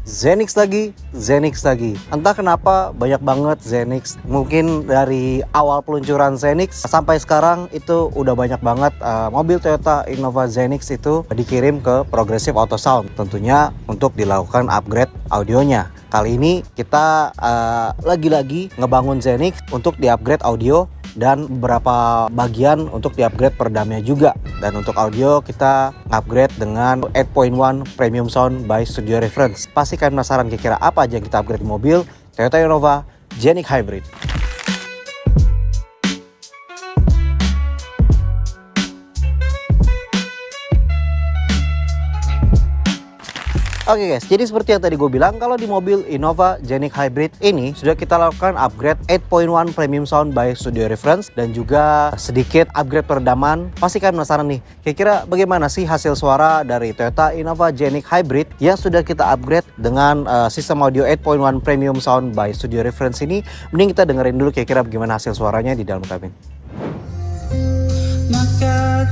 Zenix lagi. Entah kenapa banyak banget Zenix. Mungkin dari awal peluncuran Zenix sampai sekarang itu udah banyak banget mobil Toyota Innova Zenix itu dikirim ke Progressive Auto Sound. Tentunya untuk dilakukan upgrade audionya. Kali ini kita lagi-lagi ngebangun Zenix untuk di-upgrade audio dan beberapa bagian untuk di-upgrade peredamnya juga. Dan untuk audio kita upgrade dengan 8.1 Premium Sound by Studio Reference. Pasti kalian penasaran kira-kira apa aja yang kita upgrade di mobil Toyota Innova Genic Hybrid. Oke guys, jadi seperti yang tadi gue bilang, kalau di mobil Innova Genic Hybrid ini sudah kita lakukan upgrade 8.1 Premium Sound by Studio Reference dan juga sedikit upgrade peredaman. Pasti kalian penasaran nih, kira-kira bagaimana sih hasil suara dari Toyota Innova Genic Hybrid yang sudah kita upgrade dengan sistem audio 8.1 Premium Sound by Studio Reference ini. Mending kita dengerin dulu kira-kira bagaimana hasil suaranya di dalam kabin. Maka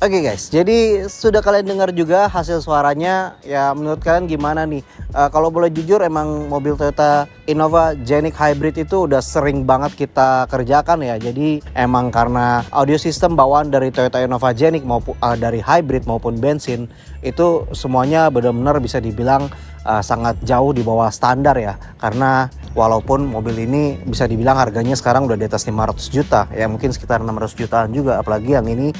Oke guys, jadi sudah kalian dengar juga hasil suaranya. Ya menurut kalian gimana nih? Kalau boleh jujur, emang mobil Toyota Innova Genic Hybrid itu udah sering banget kita kerjakan ya. Jadi emang karena audio system bawaan dari Toyota Innova Genic maupun dari hybrid maupun bensin itu semuanya benar-benar bisa dibilang sangat jauh di bawah standar ya. Karena walaupun mobil ini bisa dibilang harganya sekarang udah di atas 500 juta ya, mungkin sekitar 600 jutaan juga, apalagi yang ini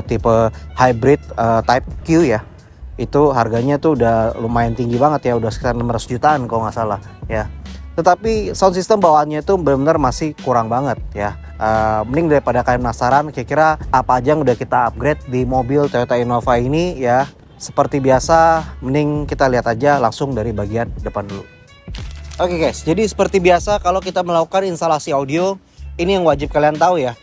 tipe hybrid type Q ya, itu harganya tuh udah lumayan tinggi banget ya, udah sekitar 600 jutaan kalau nggak salah ya. Tetapi sound system bawaannya itu benar-benar masih kurang banget ya. Mending daripada kalian penasaran kira-kira apa aja yang udah kita upgrade di mobil Toyota Innova ini ya, seperti biasa mending kita lihat aja langsung dari bagian depan dulu. Oke guys, jadi seperti biasa kalau kita melakukan instalasi audio, ini yang wajib kalian tahu ya.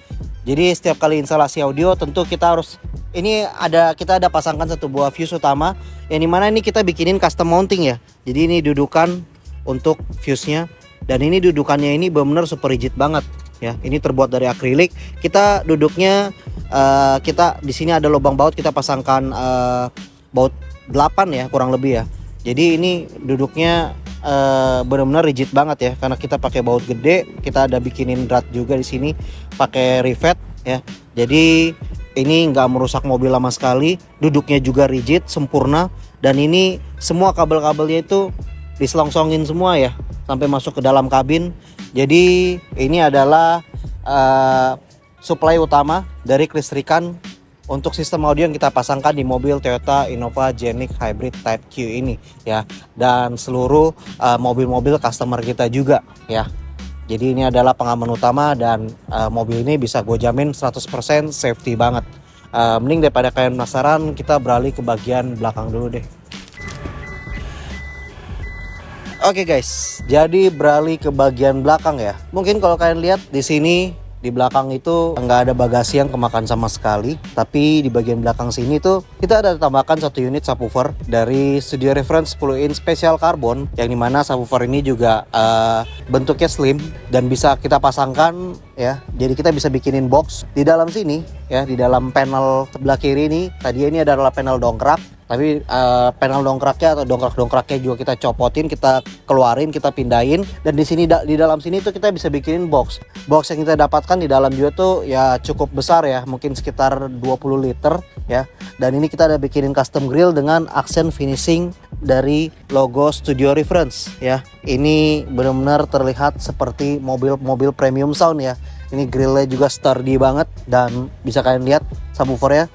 Jadi setiap kali instalasi audio tentu kita harus, kita ada pasangkan satu buah fuse utama, yang dimana ini kita bikinin custom mounting ya. Jadi ini dudukan untuk fuse-nya, dan ini dudukannya ini benar-benar super rigid banget ya. Ini terbuat dari akrilik. Kita duduknya kita di sini ada lubang baut, kita pasangkan baut 8 ya kurang lebih ya. Jadi ini duduknya benar-benar rigid banget ya, karena kita pakai baut gede. Kita ada bikinin drat juga di sini pakai rivet ya. Jadi ini nggak merusak mobil sama sekali. Duduknya juga rigid sempurna, dan ini semua kabel-kabelnya itu diselongsongin semua ya sampai masuk ke dalam kabin. Jadi ini adalah supply utama dari kelistrikan untuk sistem audio yang kita pasangkan di mobil Toyota Innova Genic Hybrid Type Q ini ya, dan seluruh mobil-mobil customer kita juga ya. Jadi ini adalah pengaman utama, dan mobil ini bisa gue jamin 100% safety banget. Mending daripada kalian penasaran, kita beralih ke bagian belakang dulu deh. Oke guys, jadi beralih ke bagian belakang ya. Mungkin kalau kalian lihat di sini, di belakang itu nggak ada bagasi yang kemakan sama sekali, tapi di bagian belakang sini tuh kita ada tambahkan satu unit subwoofer dari Studio Reference 10 inch Special Carbon, yang dimana subwoofer ini juga bentuknya slim dan bisa kita pasangkan ya. Jadi kita bisa bikinin box di dalam sini ya, di dalam panel sebelah kiri ini. Tadi ini adalah panel dongkrak, tapi panel dongkraknya atau dongkrak-dongkraknya juga kita copotin, kita keluarin, kita pindahin. Dan di sini di dalam sini tuh kita bisa bikinin box yang kita dapatkan di dalam juga tuh ya cukup besar ya, mungkin sekitar 20 liter ya. Dan ini kita ada bikinin custom grill dengan aksen finishing dari logo Studio Reference ya. Ini benar-benar terlihat seperti mobil premium sound ya. Ini grillnya juga sturdy banget, dan bisa kalian lihat subwoofernya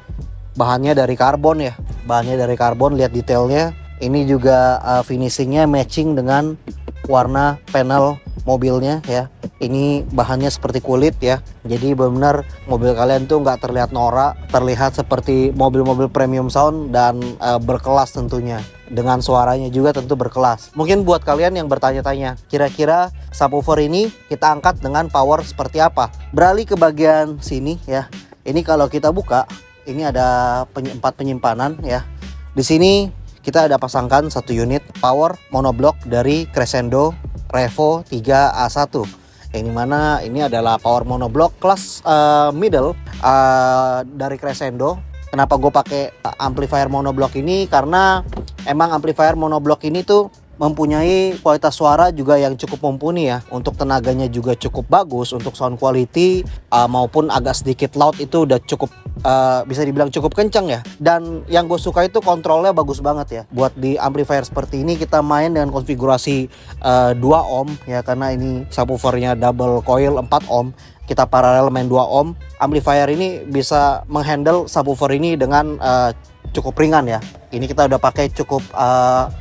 bahannya dari karbon ya. Bahannya dari karbon, lihat detailnya. Ini juga finishingnya matching dengan warna panel mobilnya ya. Ini bahannya seperti kulit ya. Jadi benar-benar mobil kalian tuh nggak terlihat norak, terlihat seperti mobil-mobil premium sound dan berkelas tentunya dengan suaranya juga tentu berkelas. Mungkin buat kalian yang bertanya-tanya, kira-kira subwoofer ini kita angkat dengan power seperti apa? Beralih ke bagian sini ya. Ini kalau kita buka, ini ada 4 penyimpanan ya. Di sini kita ada pasangkan satu unit power monoblock dari Crescendo Revo 3A1. Yang dimana ini adalah power monoblock kelas middle dari Crescendo. Kenapa gue pakai amplifier monoblock ini? Karena emang amplifier monoblock ini tuh mempunyai kualitas suara juga yang cukup mumpuni ya. Untuk tenaganya juga cukup bagus, untuk sound quality maupun agak sedikit loud itu udah cukup bisa dibilang cukup kencang ya. Dan yang gue suka itu kontrolnya bagus banget ya. Buat di amplifier seperti ini kita main dengan konfigurasi 2 ohm ya, karena ini subwoofernya double coil 4 ohm. Kita paralel main 2 ohm. Amplifier ini bisa menghandle subwoofer ini dengan cukup ringan ya. Ini kita udah pakai cukup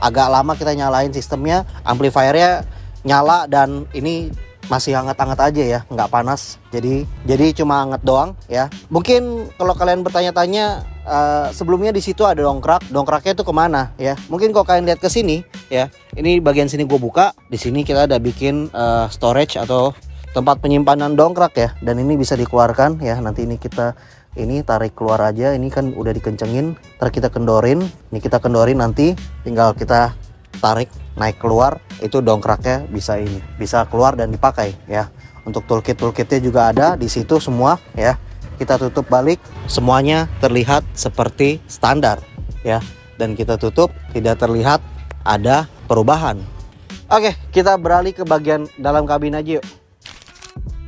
agak lama kita nyalain sistemnya. Amplifiernya nyala dan ini masih hangat-hangat aja ya, nggak panas. Jadi cuma hangat doang ya. Mungkin kalau kalian bertanya-tanya sebelumnya di situ ada dongkrak. Dongkraknya itu kemana ya? Mungkin kalau kalian lihat ke sini ya. Ini bagian sini gue buka. Di sini kita ada bikin storage atau tempat penyimpanan dongkrak ya, dan ini bisa dikeluarkan ya. Nanti ini kita tarik keluar aja. Ini kan udah dikencengin, ntar kita kendorin. Ini kita kendorin, nanti tinggal kita tarik naik keluar, itu dongkraknya bisa keluar dan dipakai ya. Untuk toolkitnya juga ada di situ semua ya. Kita tutup balik, semuanya terlihat seperti standar ya, dan kita tutup tidak terlihat ada perubahan. Oke, kita beralih ke bagian dalam kabin aja yuk.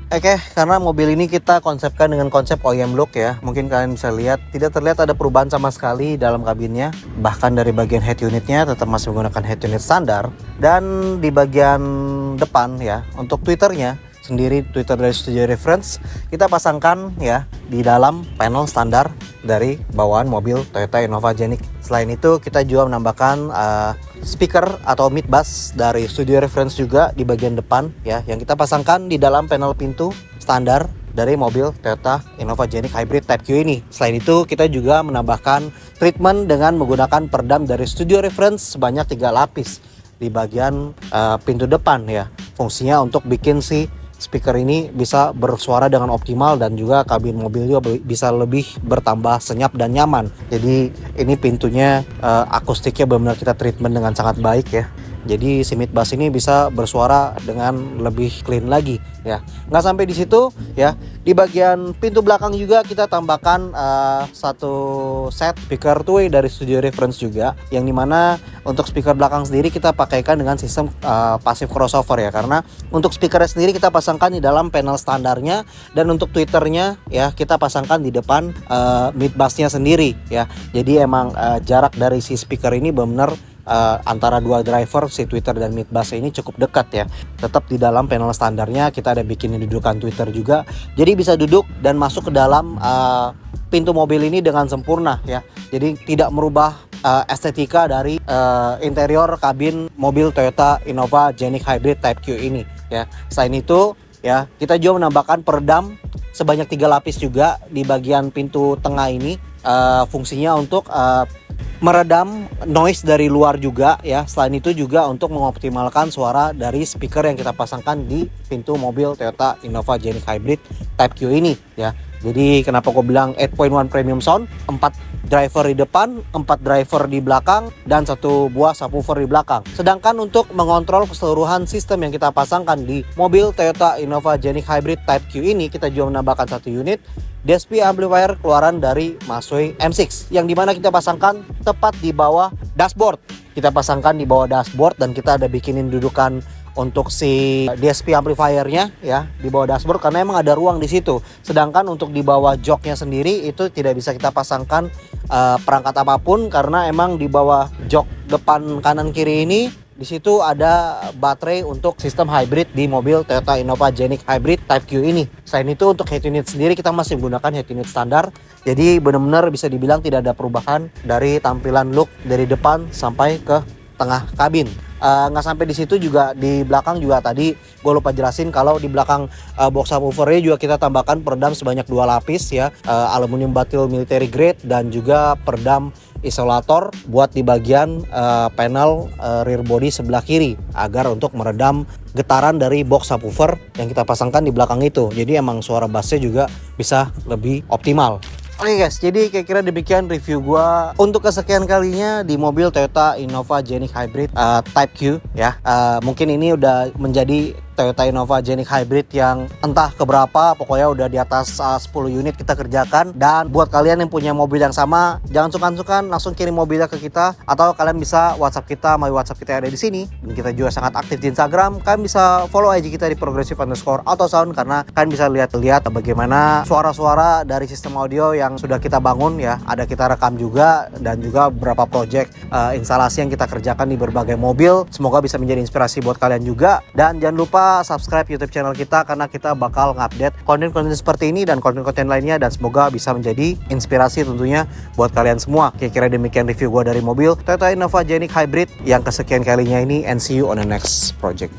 Oke, karena mobil ini kita konsepkan dengan konsep OEM look ya. Mungkin kalian bisa lihat tidak terlihat ada perubahan sama sekali dalam kabinnya. Bahkan dari bagian head unitnya tetap masih menggunakan head unit standar. Dan di bagian depan ya, untuk tweeternya sendiri, tweeter dari Studio Reference kita pasangkan ya di dalam panel standar dari bawaan mobil Toyota Innova Genik. Selain itu kita juga menambahkan speaker atau mid bass dari Studio Reference juga di bagian depan ya, yang kita pasangkan di dalam panel pintu standar dari mobil Toyota Innova Genik Hybrid Type Q ini. Selain itu kita juga menambahkan treatment dengan menggunakan peredam dari Studio Reference sebanyak 3 lapis di bagian pintu depan ya. Fungsinya untuk bikin si speaker ini bisa bersuara dengan optimal, dan juga kabin mobil juga bisa lebih bertambah senyap dan nyaman. Jadi ini pintunya akustiknya benar-benar kita treatment dengan sangat baik ya. Jadi si mid bass ini bisa bersuara dengan lebih clean lagi ya. Nggak sampai di situ ya. Di bagian pintu belakang juga kita tambahkan satu set speaker two-way dari Studio Reference juga, yang dimana untuk speaker belakang sendiri kita pakaikan dengan sistem passive crossover ya. Karena untuk speakernya sendiri kita pasangkan di dalam panel standarnya, dan untuk tweeternya ya kita pasangkan di depan mid bassnya sendiri ya. Jadi emang jarak dari si speaker ini benar antara dua driver si tweeter dan mid bass ini cukup dekat ya. Tetap di dalam panel standarnya kita ada bikinin dudukan tweeter juga, jadi bisa duduk dan masuk ke dalam pintu mobil ini dengan sempurna ya. Jadi tidak merubah estetika dari interior kabin mobil Toyota Innova Genik Hybrid Type Q ini ya. Selain itu ya, kita juga menambahkan peredam sebanyak 3 lapis juga di bagian pintu tengah ini. Fungsinya untuk meredam noise dari luar juga ya. Selain itu juga untuk mengoptimalkan suara dari speaker yang kita pasangkan di pintu mobil Toyota Innova Genik Hybrid Type Q ini ya. Jadi kenapa gue bilang 8.1 premium sound, 4 driver di depan, 4 driver di belakang, dan 1 buah subwoofer di belakang. Sedangkan untuk mengontrol keseluruhan sistem yang kita pasangkan di mobil Toyota Innova Genik Hybrid Type Q ini, kita juga menambahkan 1 unit DSP amplifier keluaran dari Masway M6, yang dimana kita pasangkan tepat di bawah dashboard. Kita pasangkan di bawah dashboard, dan kita ada bikinin dudukan untuk si DSP amplifiernya ya di bawah dashboard, karena emang ada ruang di situ. Sedangkan untuk di bawah joknya sendiri itu tidak bisa kita pasangkan perangkat apapun, karena emang di bawah jok depan kanan kiri ini di situ ada baterai untuk sistem hybrid di mobil Toyota Innova Genik Hybrid Type Q ini. Selain itu untuk head unit sendiri kita masih menggunakan head unit standar. Jadi benar-benar bisa dibilang tidak ada perubahan dari tampilan look dari depan sampai ke tengah kabin. Nggak sampai di situ juga, di belakang juga tadi gue lupa jelasin kalau di belakang box subwoofernya juga kita tambahkan peredam sebanyak 2 lapis ya, aluminium batil military grade, dan juga peredam isolator buat di bagian panel rear body sebelah kiri agar untuk meredam getaran dari box subwoofer yang kita pasangkan di belakang itu. Jadi emang suara bassnya juga bisa lebih optimal. Oke guys, jadi kira-kira demikian review gua untuk kesekian kalinya di mobil Toyota Innova Genik Hybrid Type Q ya. Mungkin ini udah menjadi Toyota Innova Genik Hybrid yang entah keberapa, pokoknya udah di atas 10 unit kita kerjakan. Dan buat kalian yang punya mobil yang sama, jangan sungkan-sungkan langsung kirim mobilnya ke kita, atau kalian bisa WhatsApp kita melalui WhatsApp kita yang ada di sini. Dan kita juga sangat aktif di Instagram. Kalian bisa follow IG kita di progressive_autosound karena kalian bisa lihat bagaimana suara-suara dari sistem audio yang sudah kita bangun ya. Ada kita rekam juga, dan juga beberapa project instalasi yang kita kerjakan di berbagai mobil. Semoga bisa menjadi inspirasi buat kalian juga. Dan jangan lupa subscribe YouTube channel kita karena kita bakal ngupdate konten-konten seperti ini dan konten-konten lainnya, dan semoga bisa menjadi inspirasi tentunya buat kalian semua. Kira-kira demikian review gua dari mobil Toyota Innova Genik Hybrid yang kesekian kalinya ini, and see you on the next project.